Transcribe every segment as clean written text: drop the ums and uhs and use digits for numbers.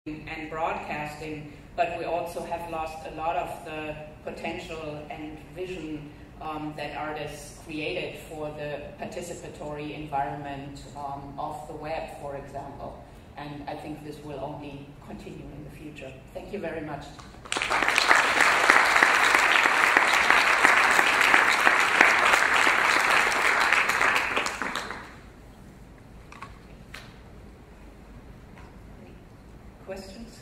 and broadcasting, but we also have lost a lot of the potential and vision that artists created for the participatory environment of the web, for example. And I think this will only continue in the future. Thank you very much. Questions?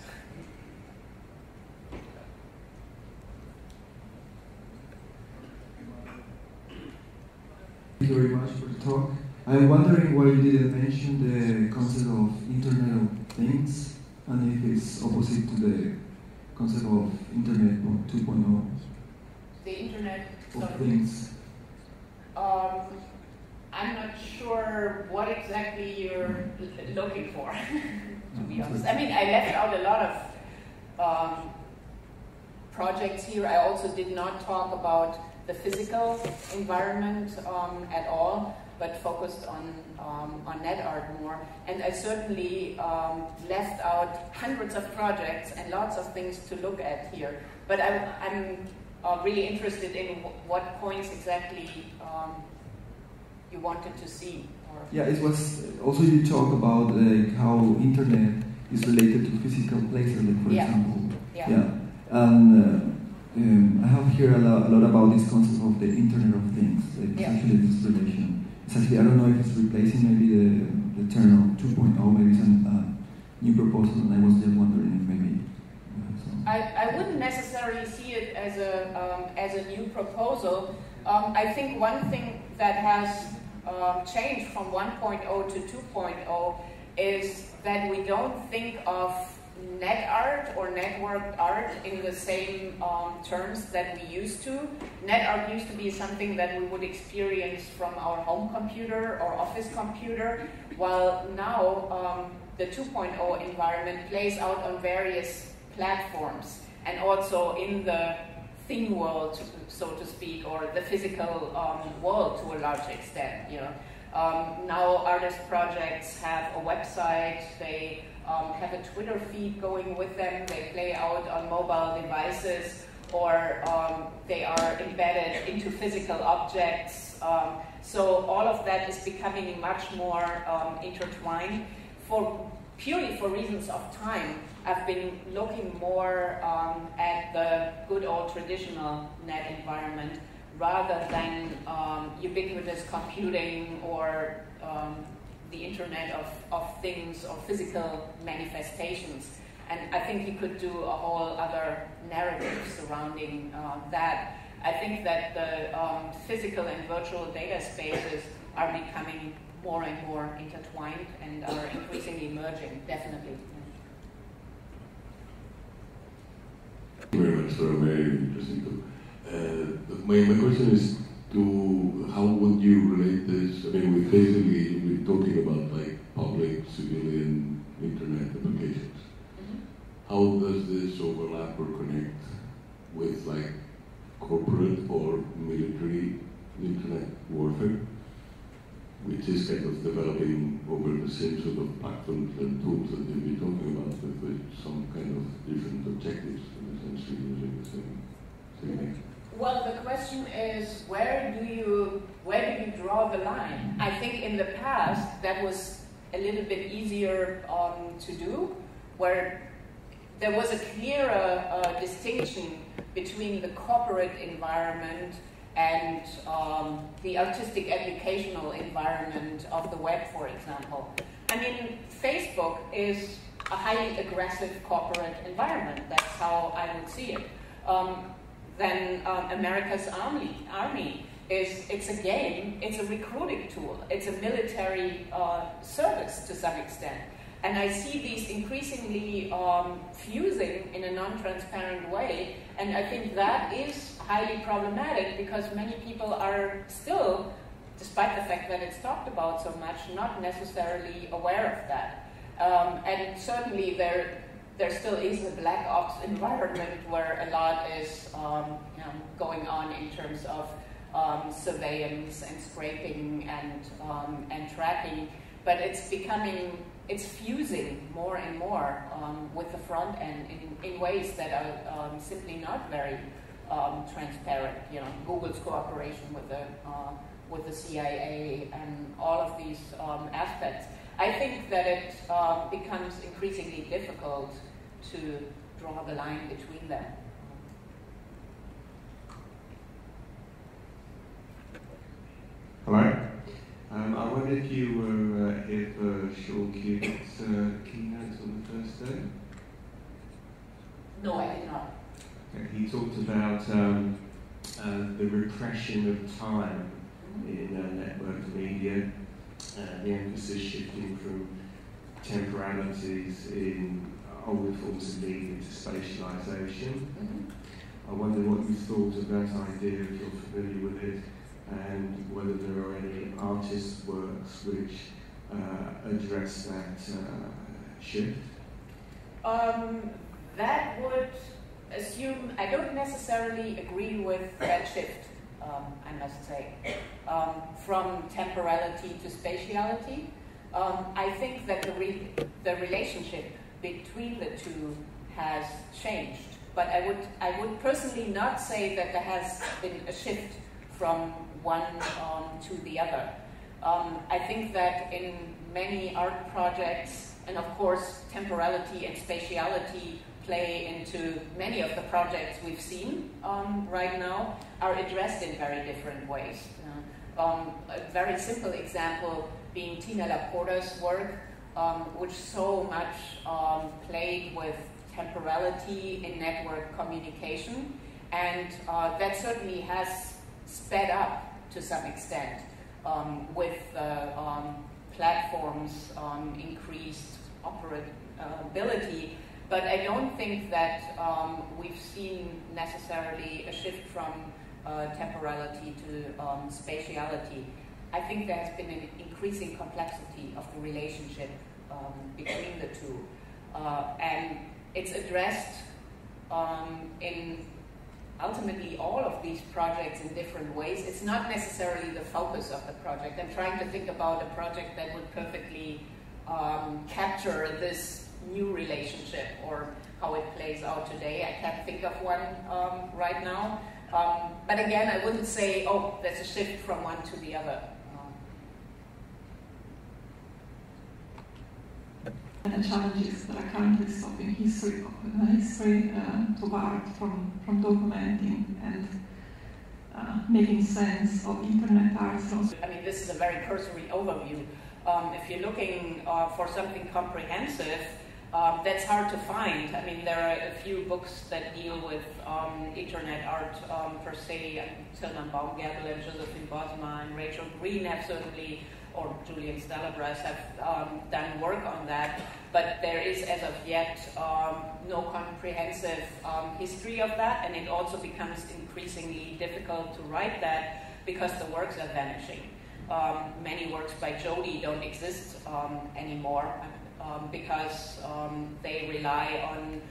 Thank you very much for the talk. I'm wondering why you didn't mention the concept of Internet of Things, and if it's opposite to the concept of Internet 2.0. The Internet of Things. I'm not sure what exactly you're looking for, to be honest. I mean, I left out a lot of projects here. I also did not talk about the physical environment at all, but focused on net art more. And I certainly left out hundreds of projects and lots of things to look at here. But I'm really interested in what points exactly you wanted to see. Yeah, it was also you talk about how internet is related to physical places, like for example. Yeah. And I have here a lot about this concept of the Internet of Things, like actually this relation. It's actually, I don't know if it's replacing maybe the term 2.0, maybe some new proposal, and I was just wondering if maybe. I wouldn't necessarily see it as a new proposal. I think one thing that has changed from 1.0 to 2.0 is that we don't think of net art or networked art in the same terms that we used to. Net art used to be something that we would experience from our home computer or office computer, while now the 2.0 environment plays out on various platforms and also in the thing world, so to speak, or the physical world to a large extent. You know, now artist projects have a website, they have a Twitter feed going with them, they play out on mobile devices, or they are embedded into physical objects. So all of that is becoming much more intertwined. Purely for reasons of time, I've been looking more at the good old traditional net environment rather than ubiquitous computing or the Internet of Things or physical manifestations. And I think you could do a whole other narrative surrounding that. I think that the physical and virtual data spaces are becoming more and more intertwined and are increasingly merging, definitely. Thank you very much for a very interesting talk. My question is how would you relate this? I mean, we're basically talking about like public, civilian, internet applications. Mm-hmm. How does this overlap or connect with like corporate or military internet warfare, which is kind of developing over the same sort of platforms and tools that you've been talking about, with some kind of different objectives and essentially using the same thing? Well, the question is, where do you draw the line? I think in the past that was a little bit easier to do, where there was a clearer distinction between the corporate environment and the artistic educational environment of the web, for example. I mean, Facebook is a highly aggressive corporate environment. That's how I would see it. Then America's Army it's a game, it's a recruiting tool, it's a military service to some extent. And I see these increasingly fusing in a non-transparent way, and I think that is highly problematic because many people are still, despite the fact that it's talked about so much, not necessarily aware of that. And certainly there still is a black ops environment where a lot is going on in terms of surveillance and scraping and tracking, but it's fusing more and more with the front end in ways that are simply not very transparent. You know, Google's cooperation with the CIA and all of these aspects. I think that it becomes increasingly difficult to draw the line between them. Hello. I wonder if you were here for Sean Cubitt's keynote on the first day? No, I did not. Okay. He talked about the repression of time in networked media, the emphasis shifting from temporalities in older forms of media to spatialisation. I wonder what you thought of that idea, if you're familiar with it, and whether there are any artists' works which address that shift. That would assume, I don't necessarily agree with that shift, I must say, from temporality to spatiality. I think that the relationship between the two has changed, but I would personally not say that there has been a shift from one to the other. I think that in many art projects, and of course temporality and spatiality play into many of the projects we've seen right now, are addressed in very different ways. A very simple example being Tina Laporta's work, which so much played with temporality in network communication, and that certainly has sped up to some extent with platforms' increased operability. But I don't think that we've seen necessarily a shift from temporality to spatiality. I think there has been an increasing complexity of the relationship between the two. And it's addressed in ultimately all of these projects in different ways. It's not necessarily the focus of the project. I'm trying to think about a project that would perfectly capture this new relationship or how it plays out today. I can't think of one right now. But again, I wouldn't say, oh, there's a shift from one to the other. The challenges that are currently stopping history to art from documenting and making sense of internet art. I mean, this is a very cursory overview. If you're looking for something comprehensive, that's hard to find. I mean, there are a few books that deal with internet art per se. Tilman Baumgärtel and Josephine Bosma and Rachel Green have certainly, or Julian Stalabras have done work on that, but there is, as of yet, no comprehensive history of that, and it also becomes increasingly difficult to write that because the works are vanishing. Many works by Jodi don't exist anymore because they rely on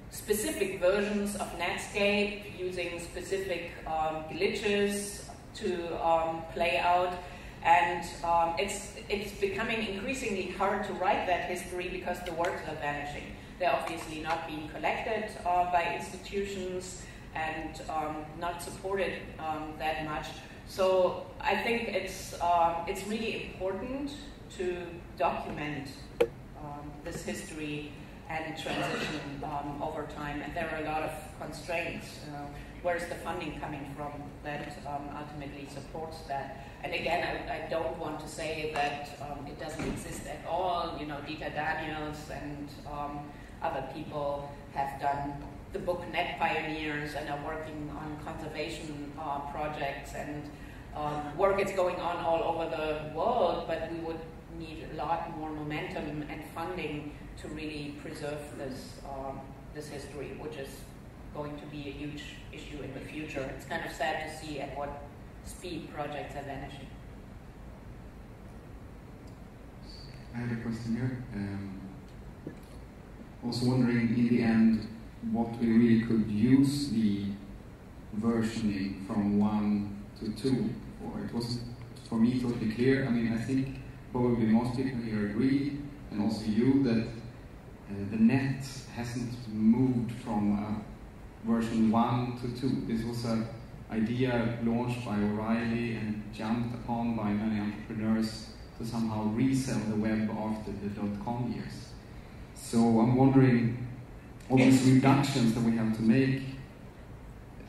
specific versions of Netscape using specific glitches to play out. And it's becoming increasingly hard to write that history because the works are vanishing. They're obviously not being collected by institutions and not supported that much. So I think it's really important to document this history and transition over time. And there are a lot of constraints. Where's the funding coming from that ultimately supports that? And again, I don't want to say that it doesn't exist at all. You know, Dieter Daniels and other people have done the book Net Pioneers and are working on conservation projects, and work is going on all over the world, but we would need a lot more momentum and funding to really preserve this history, which is going to be a huge issue in the future. It's kind of sad to see at what speed projects are vanishing. I have a question here. Also wondering, in the end, what we really could use the versioning from 1 to 2 for. It wasn't, for me, totally clear. I mean, I think probably most people here agree, and also you, that the net hasn't moved from version 1 to 2. This was an idea launched by O'Reilly and jumped upon by many entrepreneurs to somehow resell the web after the .com years. So I'm wondering, all these reductions that we have to make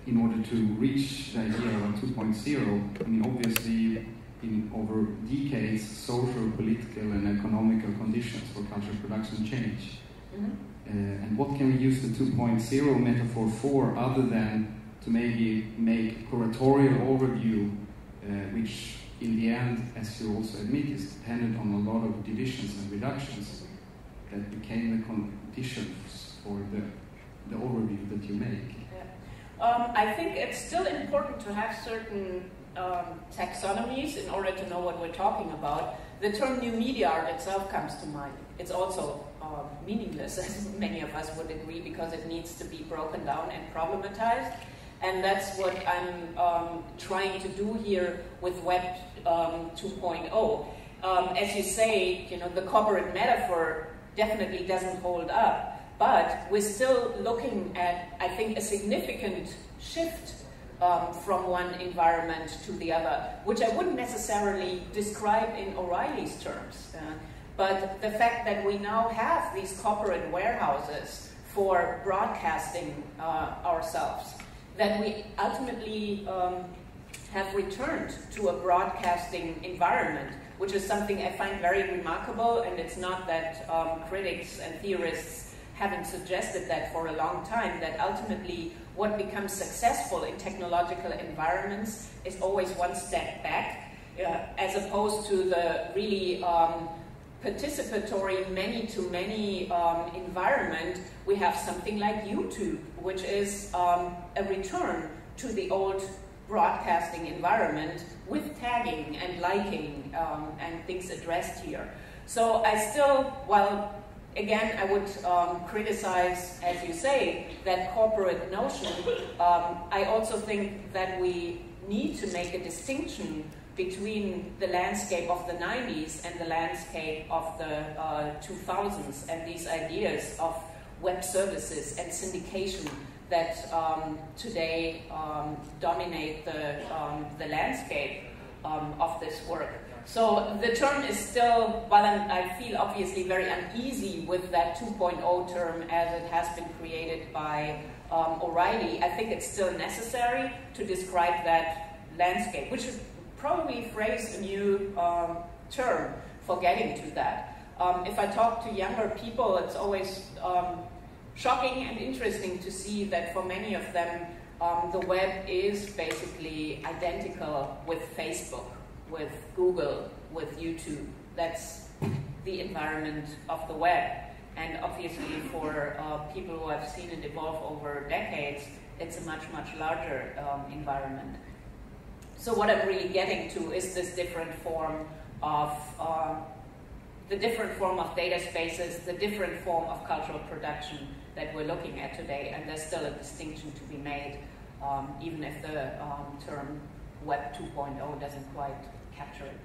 in order to reach the idea of 2.0, I mean, obviously, over decades, social, political, and economical conditions for cultural production change. And what can we use the 2.0 metaphor for, other than to maybe make a curatorial overview, which in the end, as you also admit, is dependent on a lot of divisions and reductions that became the conditions for the overview that you make? I think it's still important to have certain taxonomies in order to know what we're talking about. The term new media art itself comes to mind. It's also meaningless, as many of us would agree, because it needs to be broken down and problematized. And that's what I'm trying to do here with Web 2.0. As you say, you know, the corporate metaphor definitely doesn't hold up. But we're still looking at, I think, a significant shift from one environment to the other, which I wouldn't necessarily describe in O'Reilly's terms. But the fact that we now have these corporate warehouses for broadcasting ourselves, that we ultimately have returned to a broadcasting environment, which is something I find very remarkable, and it's not that critics and theorists haven't suggested that for a long time, that ultimately what becomes successful in technological environments is always one step back, as opposed to the really participatory many-to-many environment. We have something like YouTube, which is a return to the old broadcasting environment with tagging and liking and things addressed here. So I still, while again, I would criticize, as you say, that corporate notion. I also think that we need to make a distinction between the landscape of the 90s and the landscape of the 2000s, and these ideas of web services and syndication that today dominate the landscape of this work. So the term is still, while I feel obviously very uneasy with that 2.0 term as it has been created by O'Reilly, I think it's still necessary to describe that landscape, which should probably phrase a new term for getting to that. If I talk to younger people, it's always shocking and interesting to see that for many of them, the web is basically identical with Facebook, with Google, with YouTube. That's the environment of the web. And obviously for people who have seen it evolve over decades, it's a much, much larger environment. So what I'm really getting to is this different form of, data spaces, the different form of cultural production that we're looking at today. And there's still a distinction to be made, even if the term Web 2.0 doesn't quite capture it.